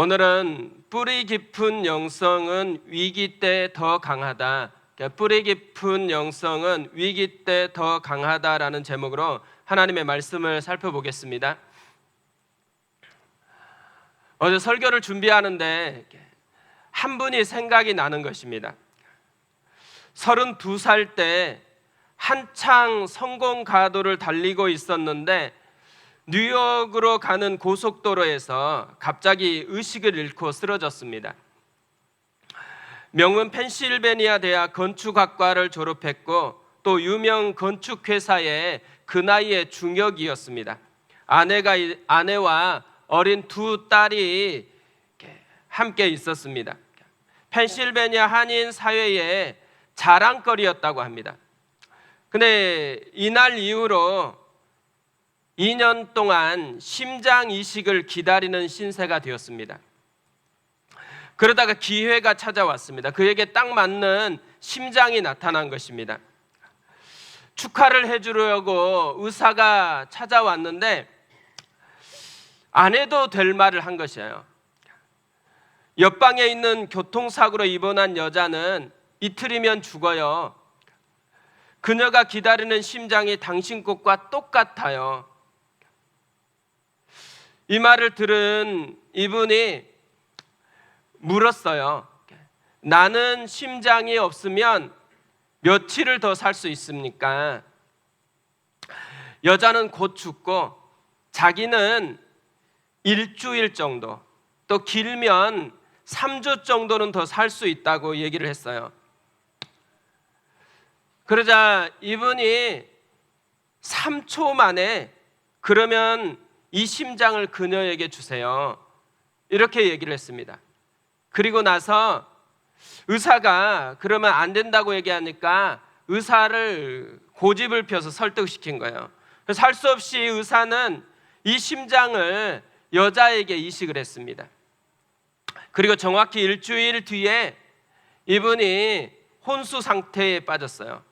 오늘은 뿌리 깊은 영성은 위기 때 더 강하다. 뿌리 깊은 영성은 위기 때 더 강하다라는 제목으로 하나님의 말씀을 살펴보겠습니다. 어제 설교를 준비하는데 한 분이 생각이 나는 것입니다. 32살 때 한창 성공 가도를 달리고 있었는데 뉴욕으로 가는 고속도로에서 갑자기 의식을 잃고 쓰러졌습니다. 명문 펜실베니아 대학 건축학과를 졸업했고 또 유명 건축회사의 그 나이에 중역이었습니다. 아내와 어린 두 딸이 함께 있었습니다. 펜실베니아 한인 사회의 자랑거리였다고 합니다. 근데 이날 이후로 2년 동안 심장 이식을 기다리는 신세가 되었습니다. 그러다가 기회가 찾아왔습니다. 그에게 딱 맞는 심장이 나타난 것입니다. 축하를 해주려고 의사가 찾아왔는데 안 해도 될 말을 한 것이에요. 옆방에 있는 교통사고로 입원한 여자는 이틀이면 죽어요. 그녀가 기다리는 심장이 당신 것과 똑같아요. 이 말을 들은 이분이 물었어요. 나는 심장이 없으면 며칠을 더 살 수 있습니까? 여자는 곧 죽고 자기는 일주일 정도, 또 길면 3주 정도는 더 살 수 있다고 얘기를 했어요. 그러자 이분이 3초 만에 그러면 이 심장을 그녀에게 주세요. 이렇게 얘기를 했습니다. 그리고 나서 의사가 그러면 안 된다고 얘기하니까 의사를 고집을 펴서 설득시킨 거예요. 그래서 할 수 없이 의사는 이 심장을 여자에게 이식을 했습니다. 그리고 정확히 일주일 뒤에 이분이 혼수 상태에 빠졌어요.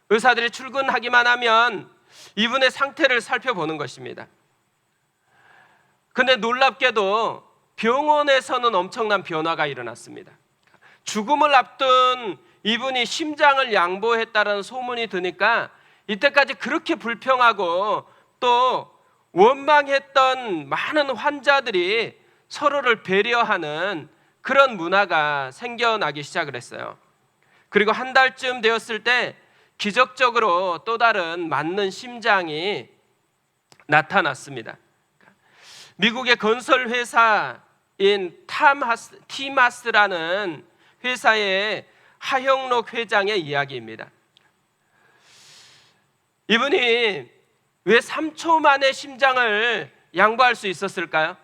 의사들이 출근하기만 하면 이분의 상태를 살펴보는 것입니다. 근데 놀랍게도 병원에서는 엄청난 변화가 일어났습니다. 죽음을 앞둔 이분이 심장을 양보했다는 소문이 드니까 이때까지 그렇게 불평하고 또 원망했던 많은 환자들이 서로를 배려하는 그런 문화가 생겨나기 시작을 했어요. 그리고 한 달쯤 되었을 때 기적적으로 또 다른 맞는 심장이 나타났습니다. 미국의 건설 회사인 티마스라는 회사의 하형록 회장의 이야기입니다. 이분이 왜 3초 만에 심장을 양보할 수 있었을까요?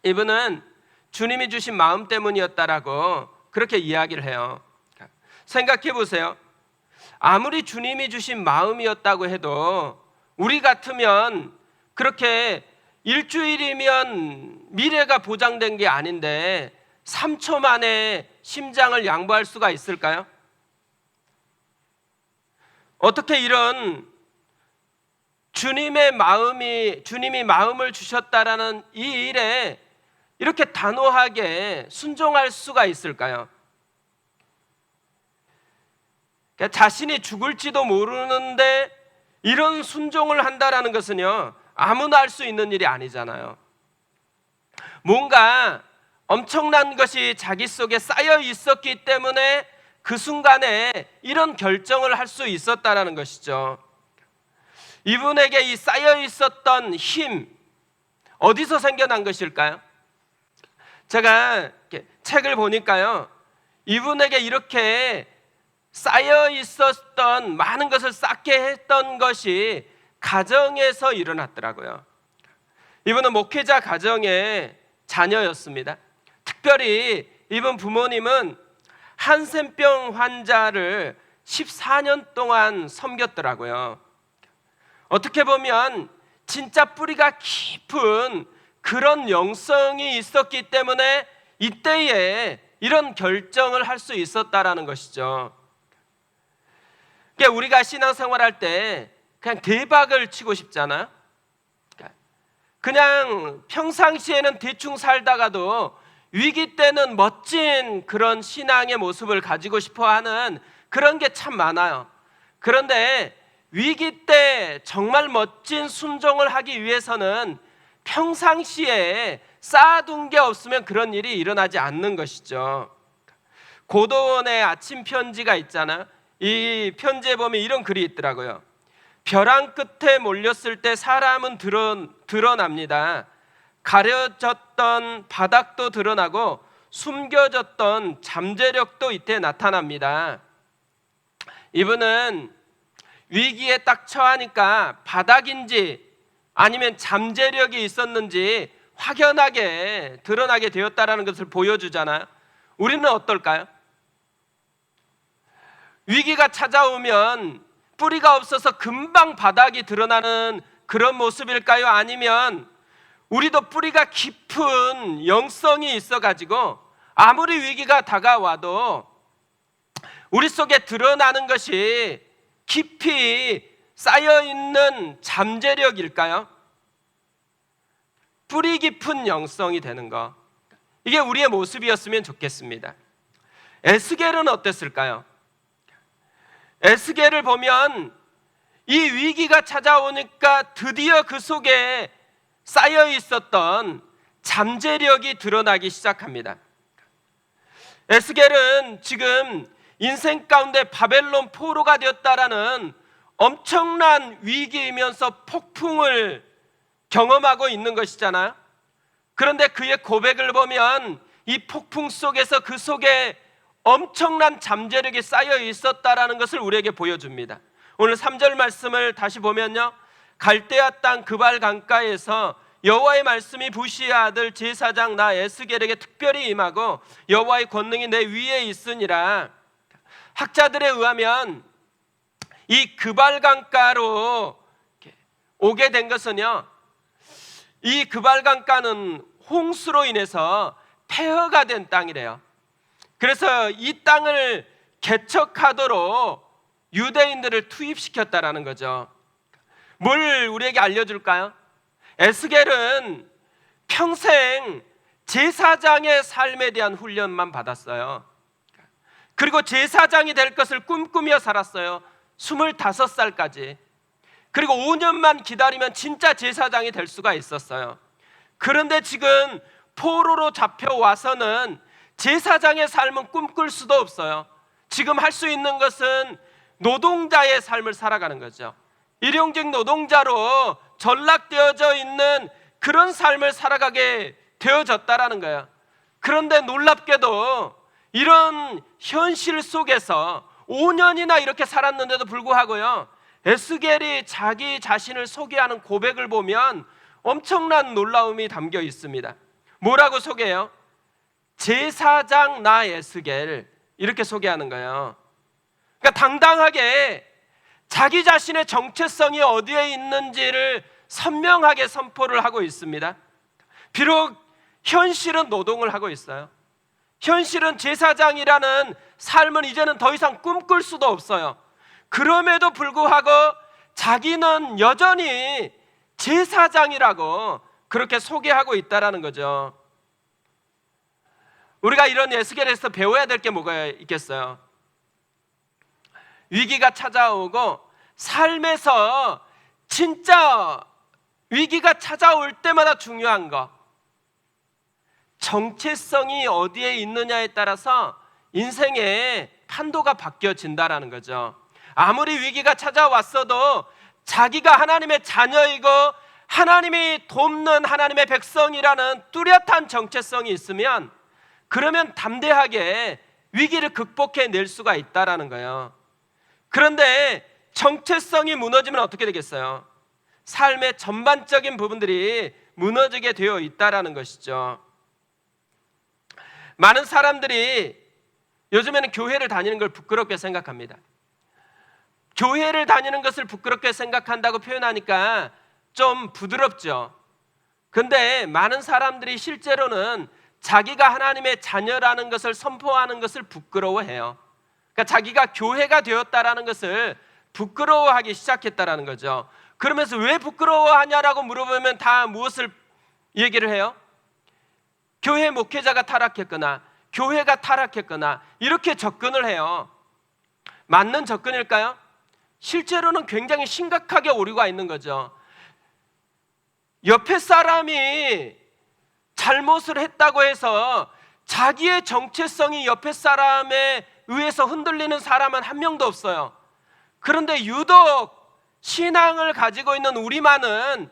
이분은 주님이 주신 마음 때문이었다라고 그렇게 이야기를 해요. 생각해 보세요. 아무리 주님이 주신 마음이었다고 해도 우리 같으면 그렇게 일주일이면 미래가 보장된 게 아닌데 3초 만에 심장을 양보할 수가 있을까요? 어떻게 이런 주님이 마음을 주셨다라는 이 일에 이렇게 단호하게 순종할 수가 있을까요? 그러니까 자신이 죽을지도 모르는데 이런 순종을 한다라는 것은요, 아무나 할 수 있는 일이 아니잖아요. 뭔가 엄청난 것이 자기 속에 쌓여 있었기 때문에 그 순간에 이런 결정을 할 수 있었다라는 것이죠. 이분에게 이 쌓여 있었던 힘, 어디서 생겨난 것일까요? 제가 책을 보니까요, 이분에게 이렇게 쌓여 있었던 많은 것을 쌓게 했던 것이 가정에서 일어났더라고요. 이분은 목회자 가정의 자녀였습니다. 특별히 이분 부모님은 한센병 환자를 14년 동안 섬겼더라고요. 어떻게 보면 진짜 뿌리가 깊은 그런 영성이 있었기 때문에 이때에 이런 결정을 할 수 있었다라는 것이죠. 그러니까 우리가 신앙생활할 때 그냥 대박을 치고 싶잖아요. 그냥 평상시에는 대충 살다가도 위기 때는 멋진 그런 신앙의 모습을 가지고 싶어 하는 그런 게 참 많아요. 그런데 위기 때 정말 멋진 순종을 하기 위해서는 평상시에 쌓아둔 게 없으면 그런 일이 일어나지 않는 것이죠. 고도원의 아침 편지가 있잖아요. 이 편지에 보면 이런 글이 있더라고요. 벼랑 끝에 몰렸을 때 사람은 드러납니다. 가려졌던 바닥도 드러나고 숨겨졌던 잠재력도 이때 나타납니다. 이분은 위기에 딱 처하니까 바닥인지 아니면 잠재력이 있었는지 확연하게 드러나게 되었다는 것을 보여주잖아요. 우리는 어떨까요? 위기가 찾아오면 뿌리가 없어서 금방 바닥이 드러나는 그런 모습일까요? 아니면 우리도 뿌리가 깊은 영성이 있어가지고 아무리 위기가 다가와도 우리 속에 드러나는 것이 깊이 쌓여있는 잠재력일까요? 뿌리 깊은 영성이 되는 것, 이게 우리의 모습이었으면 좋겠습니다. 에스겔은 어땠을까요? 에스겔을 보면 이 위기가 찾아오니까 드디어 그 속에 쌓여 있었던 잠재력이 드러나기 시작합니다. 에스겔은 지금 인생 가운데 바벨론 포로가 되었다라는 엄청난 위기이면서 폭풍을 경험하고 있는 것이잖아요. 그런데 그의 고백을 보면 이 폭풍 속에서 그 속에 엄청난 잠재력이 쌓여 있었다라는 것을 우리에게 보여줍니다. 오늘 3절 말씀을 다시 보면요, 갈대아 땅 그발 강가에서 여호와의 말씀이 부시의 아들 제사장 나 에스겔에게 특별히 임하고 여호와의 권능이 내 위에 있으니라. 학자들에 의하면 이 그발 강가로 오게 된 것은요, 이 그발 강가는 홍수로 인해서 폐허가 된 땅이래요. 그래서 이 땅을 개척하도록 유대인들을 투입시켰다라는 거죠. 뭘 우리에게 알려줄까요? 에스겔은 평생 제사장의 삶에 대한 훈련만 받았어요. 그리고 제사장이 될 것을 꿈꾸며 살았어요. 25살까지. 그리고 5년만 기다리면 진짜 제사장이 될 수가 있었어요. 그런데 지금 포로로 잡혀와서는 제사장의 삶은 꿈꿀 수도 없어요. 지금 할 수 있는 것은 노동자의 삶을 살아가는 거죠. 일용직 노동자로 전락되어져 있는 그런 삶을 살아가게 되어졌다라는 거예요. 그런데 놀랍게도 이런 현실 속에서 5년이나 이렇게 살았는데도 불구하고요, 에스겔이 자기 자신을 소개하는 고백을 보면 엄청난 놀라움이 담겨 있습니다. 뭐라고 소개해요? 제사장 나 에스겔, 이렇게 소개하는 거예요. 그러니까 당당하게 자기 자신의 정체성이 어디에 있는지를 선명하게 선포를 하고 있습니다. 비록 현실은 노동을 하고 있어요. 현실은 제사장이라는 삶은 이제는 더 이상 꿈꿀 수도 없어요. 그럼에도 불구하고 자기는 여전히 제사장이라고 그렇게 소개하고 있다라는 거죠. 우리가 이런 에스겔에서 배워야 될 게 뭐가 있겠어요? 위기가 찾아오고 삶에서 진짜 위기가 찾아올 때마다 중요한 거, 정체성이 어디에 있느냐에 따라서 인생의 판도가 바뀌어진다라는 거죠. 아무리 위기가 찾아왔어도 자기가 하나님의 자녀이고 하나님이 돕는 하나님의 백성이라는 뚜렷한 정체성이 있으면, 그러면 담대하게 위기를 극복해낼 수가 있다라는 거예요. 그런데 정체성이 무너지면 어떻게 되겠어요? 삶의 전반적인 부분들이 무너지게 되어 있다라는 것이죠. 많은 사람들이 요즘에는 교회를 다니는 걸 부끄럽게 생각합니다. 교회를 다니는 것을 부끄럽게 생각한다고 표현하니까 좀 부드럽죠. 근데 많은 사람들이 실제로는 자기가 하나님의 자녀라는 것을 선포하는 것을 부끄러워해요. 그러니까 자기가 교회가 되었다라는 것을 부끄러워하기 시작했다라는 거죠. 그러면서 왜 부끄러워하냐라고 물어보면 다 무엇을 얘기를 해요? 교회 목회자가 타락했거나 교회가 타락했거나 이렇게 접근을 해요. 맞는 접근일까요? 실제로는 굉장히 심각하게 오류가 있는 거죠. 옆에 사람이 잘못을 했다고 해서 자기의 정체성이 옆에 사람에 의해서 흔들리는 사람은 한 명도 없어요. 그런데 유독 신앙을 가지고 있는 우리만은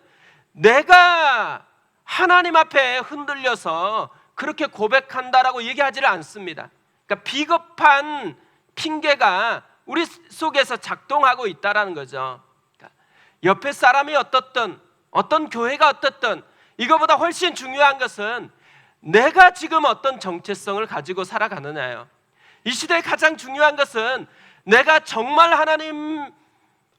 내가 하나님 앞에 흔들려서 그렇게 고백한다라고 얘기하지를 않습니다. 그러니까 비겁한 핑계가 우리 속에서 작동하고 있다라는 거죠. 그러니까 옆에 사람이 어떻든 어떤 교회가 어떻든 이거보다 훨씬 중요한 것은 내가 지금 어떤 정체성을 가지고 살아가느냐예요. 이 시대에 가장 중요한 것은 내가 정말 하나님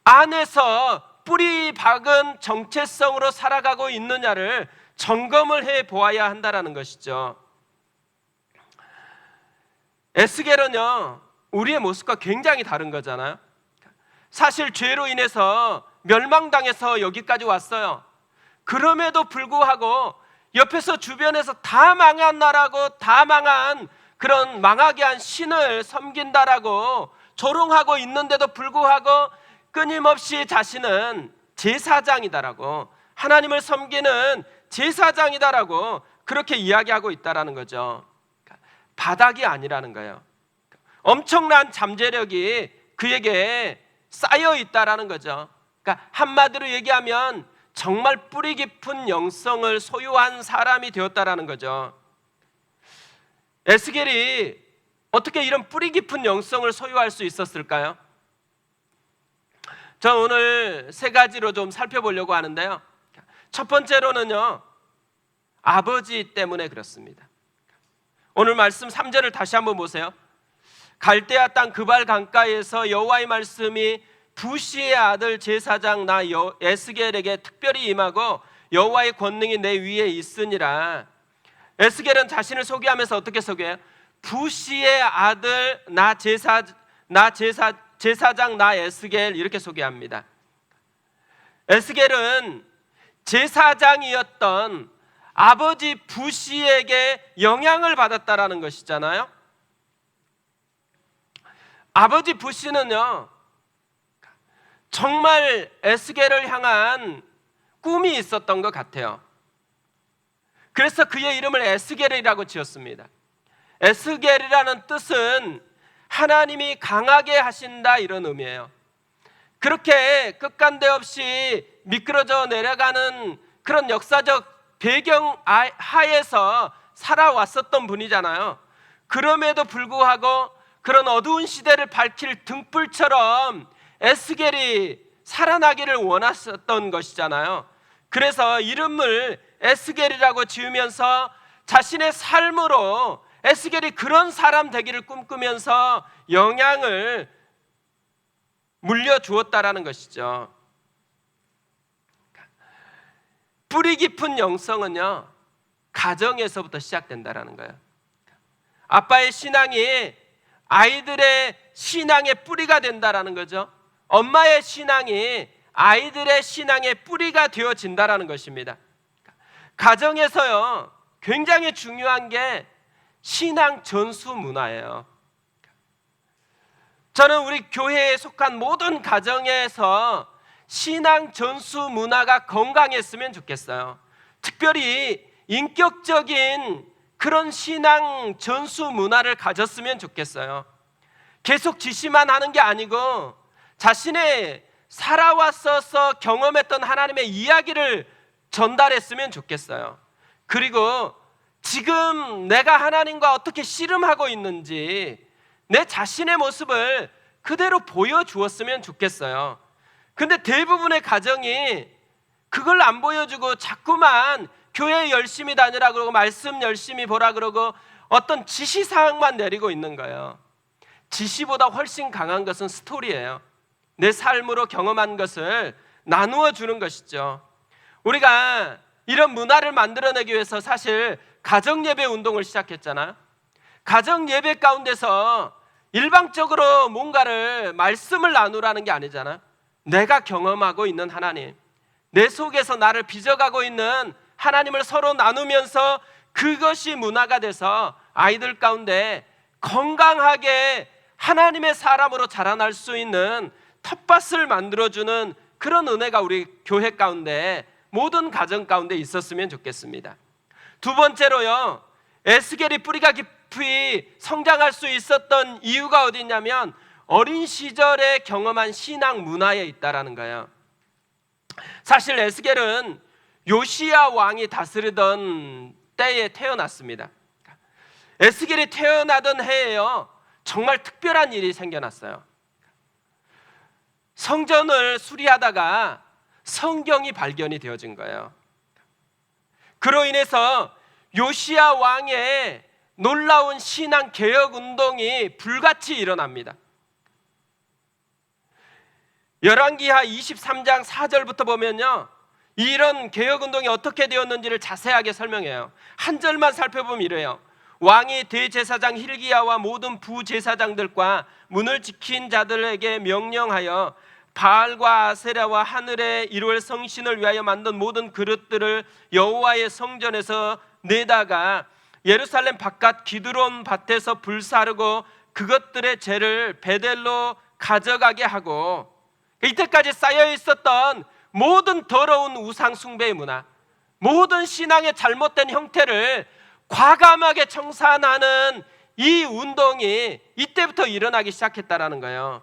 안에서 뿌리 박은 정체성으로 살아가고 있느냐를 점검을 해 보아야 한다라는 것이죠. 에스겔은요, 우리의 모습과 굉장히 다른 거잖아요. 사실 죄로 인해서 멸망당해서 여기까지 왔어요. 그럼에도 불구하고 옆에서 주변에서 다 망한 나라고 다 망한 그런 망하게 한 신을 섬긴다라고 조롱하고 있는데도 불구하고 끊임없이 자신은 제사장이다라고, 하나님을 섬기는 제사장이다라고 그렇게 이야기하고 있다라는 거죠. 바닥이 아니라는 거예요. 엄청난 잠재력이 그에게 쌓여 있다라는 거죠. 그러니까 한마디로 얘기하면 정말 뿌리 깊은 영성을 소유한 사람이 되었다라는 거죠. 에스겔이 어떻게 이런 뿌리 깊은 영성을 소유할 수 있었을까요? 저 오늘 세 가지로 좀 살펴보려고 하는데요. 첫 번째로는요, 아버지 때문에 그렇습니다. 오늘 말씀 3절을 다시 한번 보세요. 갈대아 땅 그발 강가에서 여호와의 말씀이 부시의 아들 제사장 나 에스겔에게 특별히 임하고 여호와의 권능이 내 위에 있으니라. 에스겔은 자신을 소개하면서 어떻게 소개해요? 부시의 아들 제사장 나 에스겔 이렇게 소개합니다. 에스겔은 제사장이었던 아버지 부시에게 영향을 받았다라는 것이잖아요. 아버지 부시는요, 정말 에스겔을 향한 꿈이 있었던 것 같아요. 그래서 그의 이름을 에스겔이라고 지었습니다. 에스겔이라는 뜻은 하나님이 강하게 하신다 이런 의미예요. 그렇게 끝간데 없이 미끄러져 내려가는 그런 역사적 배경 하에서 살아왔었던 분이잖아요. 그럼에도 불구하고 그런 어두운 시대를 밝힐 등불처럼 에스겔이 살아나기를 원했었던 것이잖아요. 그래서 이름을 에스겔이라고 지으면서 자신의 삶으로 에스겔이 그런 사람 되기를 꿈꾸면서 영향을 물려주었다라는 것이죠. 뿌리 깊은 영성은요, 가정에서부터 시작된다라는 거예요. 아빠의 신앙이 아이들의 신앙의 뿌리가 된다라는 거죠. 엄마의 신앙이 아이들의 신앙의 뿌리가 되어진다라는 것입니다. 가정에서요, 굉장히 중요한 게 신앙 전수 문화예요. 저는 우리 교회에 속한 모든 가정에서 신앙 전수 문화가 건강했으면 좋겠어요. 특별히 인격적인 그런 신앙 전수 문화를 가졌으면 좋겠어요. 계속 지시만 하는 게 아니고 자신의 살아왔어서 경험했던 하나님의 이야기를 전달했으면 좋겠어요. 그리고 지금 내가 하나님과 어떻게 씨름하고 있는지 내 자신의 모습을 그대로 보여주었으면 좋겠어요. 근데 대부분의 가정이 그걸 안 보여주고 자꾸만 교회 열심히 다니라 그러고 말씀 열심히 보라 그러고 어떤 지시사항만 내리고 있는 거예요. 지시보다 훨씬 강한 것은 스토리예요. 내 삶으로 경험한 것을 나누어 주는 것이죠. 우리가 이런 문화를 만들어내기 위해서 사실 가정예배 운동을 시작했잖아요. 가정예배 가운데서 일방적으로 뭔가를 말씀을 나누라는 게 아니잖아요. 내가 경험하고 있는 하나님, 내 속에서 나를 빚어가고 있는 하나님을 서로 나누면서 그것이 문화가 돼서 아이들 가운데 건강하게 하나님의 사람으로 자라날 수 있는 텃밭을 만들어주는 그런 은혜가 우리 교회 가운데, 모든 가정 가운데 있었으면 좋겠습니다. 두 번째로요, 에스겔이 뿌리가 깊이 성장할 수 있었던 이유가 어디 있냐면 어린 시절에 경험한 신앙 문화에 있다라는 거예요. 사실 에스겔은 요시야 왕이 다스리던 때에 태어났습니다. 에스겔이 태어나던 해에요, 정말 특별한 일이 생겨났어요. 성전을 수리하다가 성경이 발견이 되어진 거예요. 그로 인해서 요시야 왕의 놀라운 신앙 개혁 운동이 불같이 일어납니다. 열왕기하 23장 4절부터 보면요, 이런 개혁 운동이 어떻게 되었는지를 자세하게 설명해요. 한 절만 살펴보면 이래요. 왕이 대제사장 hil기야와 모든 부제사장들과 문을 지킨 자들에게 명령하여 바알과 아세라와 하늘의 이루엘 성신을 위하여 만든 모든 그릇들을 여호와의 성전에서 내다가 예루살렘 바깥 기드론 밭에서 불사르고 그것들의 죄를 베델로 가져가게 하고, 이때까지 쌓여 있었던 모든 더러운 우상 숭배의 문화, 모든 신앙의 잘못된 형태를 과감하게 청산하는 이 운동이 이때부터 일어나기 시작했다라는 거예요.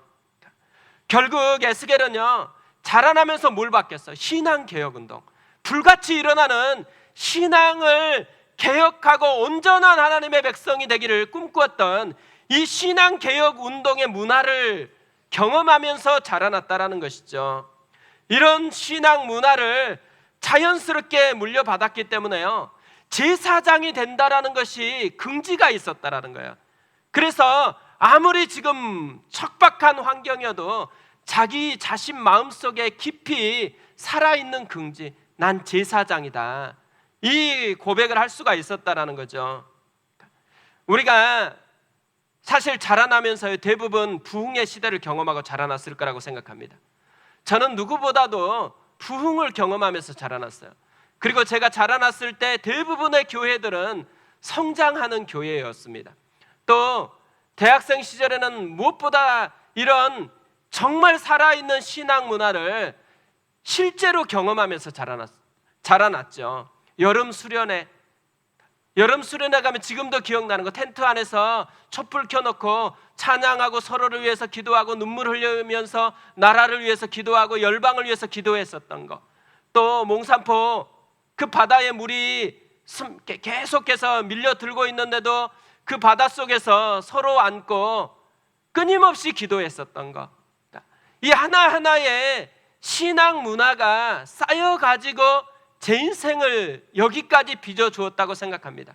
결국 에스겔은요, 자라나면서 뭘 바뀌었어요? 신앙 개혁 운동, 불같이 일어나는 신앙을 개혁하고 온전한 하나님의 백성이 되기를 꿈꾸었던 이 신앙 개혁 운동의 문화를 경험하면서 자라났다라는 것이죠. 이런 신앙 문화를 자연스럽게 물려받았기 때문에요, 제사장이 된다라는 것이 긍지가 있었다라는 거예요. 그래서 아무리 지금 척박한 환경이어도 자기 자신 마음속에 깊이 살아있는 긍지, 난 제사장이다, 이 고백을 할 수가 있었다라는 거죠. 우리가 사실 자라나면서 대부분 부흥의 시대를 경험하고 자라났을 거라고 생각합니다. 저는 누구보다도 부흥을 경험하면서 자라났어요. 그리고 제가 자라났을 때 대부분의 교회들은 성장하는 교회였습니다. 또 대학생 시절에는 무엇보다 이런 정말 살아있는 신앙 문화를 실제로 경험하면서 자라났죠. 여름 수련회 가면 지금도 기억나는 거, 텐트 안에서 촛불 켜놓고 찬양하고 서로를 위해서 기도하고 눈물 흘리면서 나라를 위해서 기도하고 열방을 위해서 기도했었던 거. 또 몽산포 그 바다에 물이 계속해서 밀려들고 있는데도 그 바닷속에서 서로 안고 끊임없이 기도했었던 거. 이 하나하나의 신앙 문화가 쌓여가지고 제 인생을 여기까지 빚어주었다고 생각합니다.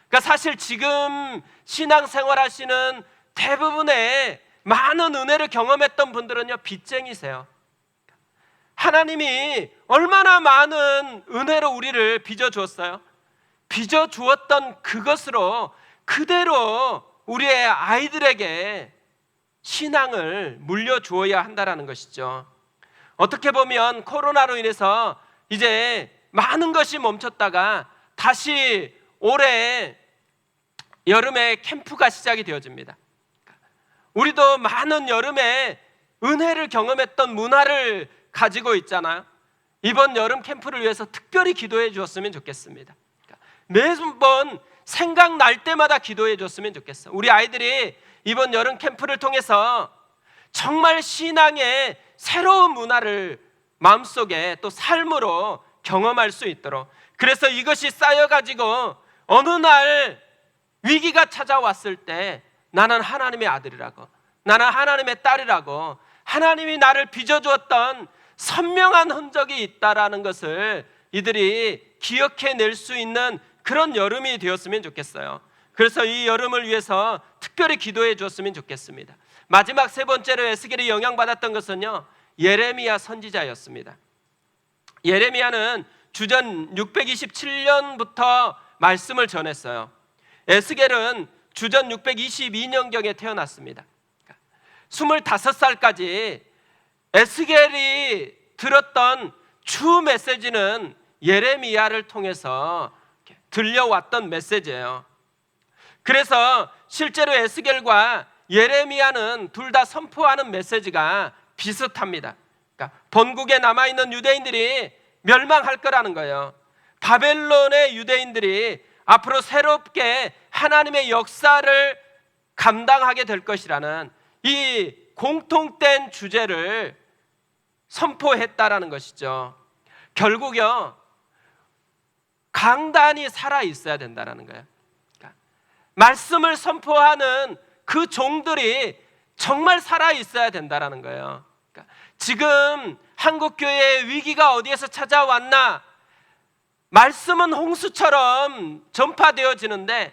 그러니까 사실 지금 신앙생활 하시는 대부분의 많은 은혜를 경험했던 분들은요, 빚쟁이세요. 하나님이 얼마나 많은 은혜로 우리를 빚어주었어요. 빚어주었던 그것으로 그대로 우리의 아이들에게 신앙을 물려주어야 한다는 것이죠. 어떻게 보면 코로나로 인해서 이제 많은 것이 멈췄다가 다시 올해 여름에 캠프가 시작이 되어집니다. 우리도 많은 여름에 은혜를 경험했던 문화를 가지고 있잖아요. 이번 여름 캠프를 위해서 특별히 기도해 주었으면 좋겠습니다. 매번 생각날 때마다 기도해 줬으면 좋겠어. 우리 아이들이 이번 여름 캠프를 통해서 정말 신앙의 새로운 문화를 마음속에 또 삶으로 경험할 수 있도록, 그래서 이것이 쌓여가지고 어느 날 위기가 찾아왔을 때 나는 하나님의 아들이라고, 나는 하나님의 딸이라고, 하나님이 나를 빚어주었던 선명한 흔적이 있다라는 것을 이들이 기억해낼 수 있는 그런 여름이 되었으면 좋겠어요. 그래서 이 여름을 위해서 특별히 기도해 주었으면 좋겠습니다. 마지막 세 번째로 에스겔이 영향받았던 것은요, 예레미야 선지자였습니다. 예레미야는 주전 627년부터 말씀을 전했어요. 에스겔은 주전 622년경에 태어났습니다. 25살까지 에스겔이 들었던 주 메시지는 예레미야를 통해서 들려왔던 메시지예요. 그래서 실제로 에스겔과 예레미야는 둘 다 선포하는 메시지가 비슷합니다. 그러니까 본국에 남아있는 유대인들이 멸망할 거라는 거예요. 바벨론의 유대인들이 앞으로 새롭게 하나님의 역사를 감당하게 될 것이라는 이 공통된 주제를 선포했다라는 것이죠. 결국요, 강단이 살아 있어야 된다라는 거예요. 그러니까 말씀을 선포하는 그 종들이 정말 살아 있어야 된다라는 거예요. 그러니까 지금 한국 교회의 위기가 어디에서 찾아왔나? 말씀은 홍수처럼 전파되어지는데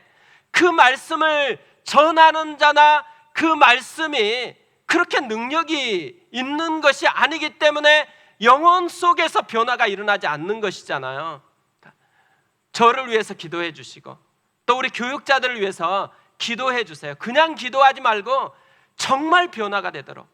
그 말씀을 전하는 자나 그 말씀이 그렇게 능력이 있는 것이 아니기 때문에 영혼 속에서 변화가 일어나지 않는 것이잖아요. 저를 위해서 기도해 주시고 또 우리 교육자들을 위해서 기도해 주세요. 그냥 기도하지 말고 정말 변화가 되도록,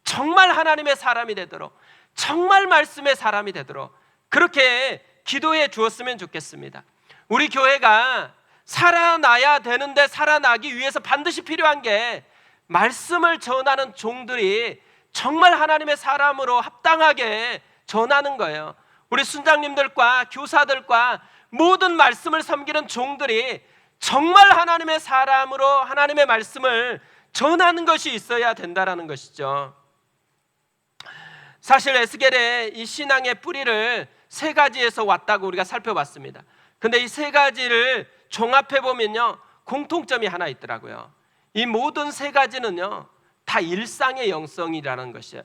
정말 하나님의 사람이 되도록, 정말 말씀의 사람이 되도록 그렇게 기도해 주었으면 좋겠습니다. 우리 교회가 살아나야 되는데 살아나기 위해서 반드시 필요한 게 말씀을 전하는 종들이 정말 하나님의 사람으로 합당하게 전하는 거예요. 우리 순장님들과 교사들과 모든 말씀을 섬기는 종들이 정말 하나님의 사람으로 하나님의 말씀을 전하는 것이 있어야 된다라는 것이죠. 사실 에스겔의 이 신앙의 뿌리를 세 가지에서 왔다고 우리가 살펴봤습니다. 근데 이 세 가지를 종합해 보면요, 공통점이 하나 있더라고요. 이 모든 세 가지는요, 다 일상의 영성이라는 것이에요.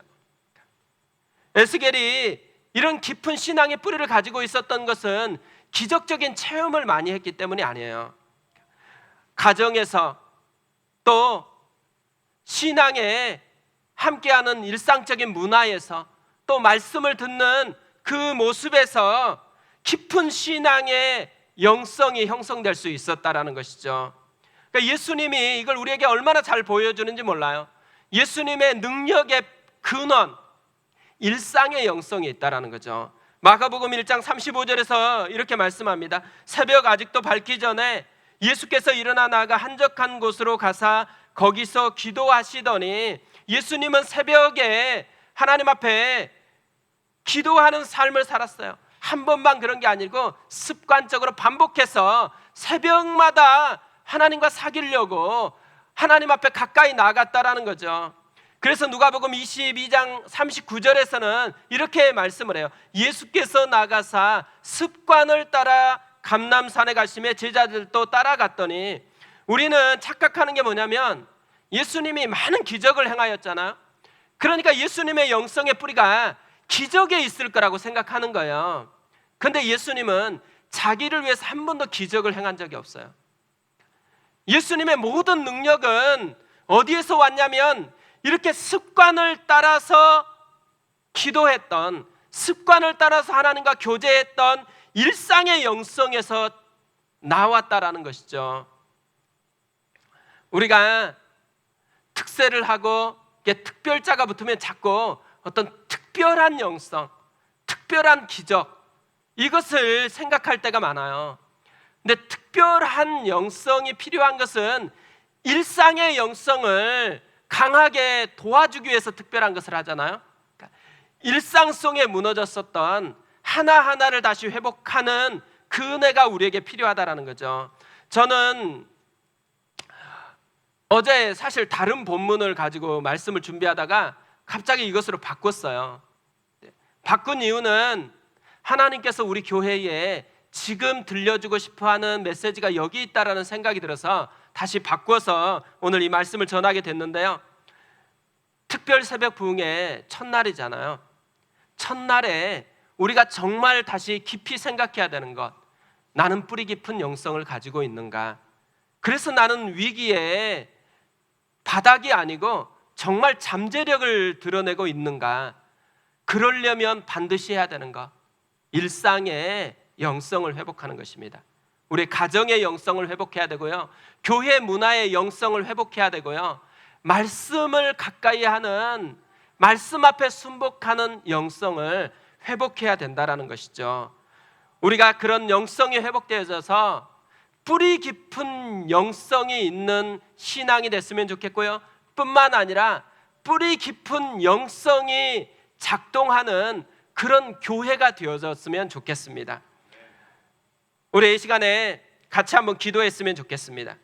에스겔이 이런 깊은 신앙의 뿌리를 가지고 있었던 것은 기적적인 체험을 많이 했기 때문이 아니에요. 가정에서 또 신앙에 함께하는 일상적인 문화에서 또 말씀을 듣는 그 모습에서 깊은 신앙의 영성이 형성될 수 있었다라는 것이죠. 그러니까 예수님이 이걸 우리에게 얼마나 잘 보여주는지 몰라요. 예수님의 능력의 근원, 일상의 영성이 있다라는 거죠. 마가복음 1장 35절에서 이렇게 말씀합니다. 새벽 아직도 밝기 전에 예수께서 일어나 나가 한적한 곳으로 가사 거기서 기도하시더니, 예수님은 새벽에 하나님 앞에 기도하는 삶을 살았어요. 한 번만 그런 게 아니고 습관적으로 반복해서 새벽마다 하나님과 사귀려고 하나님 앞에 가까이 나아갔다라는 거죠. 그래서 누가복음 22장 39절에서는 이렇게 말씀을 해요. 예수께서 나가사 습관을 따라 감람산에 가시며 제자들도 따라갔더니, 우리는 착각하는 게 뭐냐면 예수님이 많은 기적을 행하였잖아요. 그러니까 예수님의 영성의 뿌리가 기적에 있을 거라고 생각하는 거예요. 그런데 예수님은 자기를 위해서 한 번도 기적을 행한 적이 없어요. 예수님의 모든 능력은 어디에서 왔냐면 이렇게 습관을 따라서 기도했던, 습관을 따라서 하나님과 교제했던 일상의 영성에서 나왔다라는 것이죠. 우리가 특세를 하고 특별자가 붙으면 자꾸 어떤 특별한 영성, 특별한 기적, 이것을 생각할 때가 많아요. 근데 특별한 영성이 필요한 것은 일상의 영성을 강하게 도와주기 위해서 특별한 것을 하잖아요. 그러니까 일상 속에 무너졌었던 하나하나를 다시 회복하는 그 은혜가 우리에게 필요하다라는 거죠. 저는 어제 사실 다른 본문을 가지고 말씀을 준비하다가 갑자기 이것으로 바꿨어요. 바꾼 이유는 하나님께서 우리 교회에 지금 들려주고 싶어하는 메시지가 여기 있다라는 생각이 들어서 다시 바꿔서 오늘 이 말씀을 전하게 됐는데요. 특별 새벽 부흥의 첫날이잖아요. 첫날에 우리가 정말 다시 깊이 생각해야 되는 것, 나는 뿌리 깊은 영성을 가지고 있는가? 그래서 나는 위기에 바닥이 아니고 정말 잠재력을 드러내고 있는가? 그러려면 반드시 해야 되는 것, 일상의 영성을 회복하는 것입니다. 우리 가정의 영성을 회복해야 되고요, 교회 문화의 영성을 회복해야 되고요, 말씀을 가까이 하는, 말씀 앞에 순복하는 영성을 회복해야 된다라는 것이죠. 우리가 그런 영성이 회복되어져서 뿌리 깊은 영성이 있는 신앙이 됐으면 좋겠고요. 뿐만 아니라 뿌리 깊은 영성이 작동하는 그런 교회가 되어졌으면 좋겠습니다. 우리 이 시간에 같이 한번 기도했으면 좋겠습니다.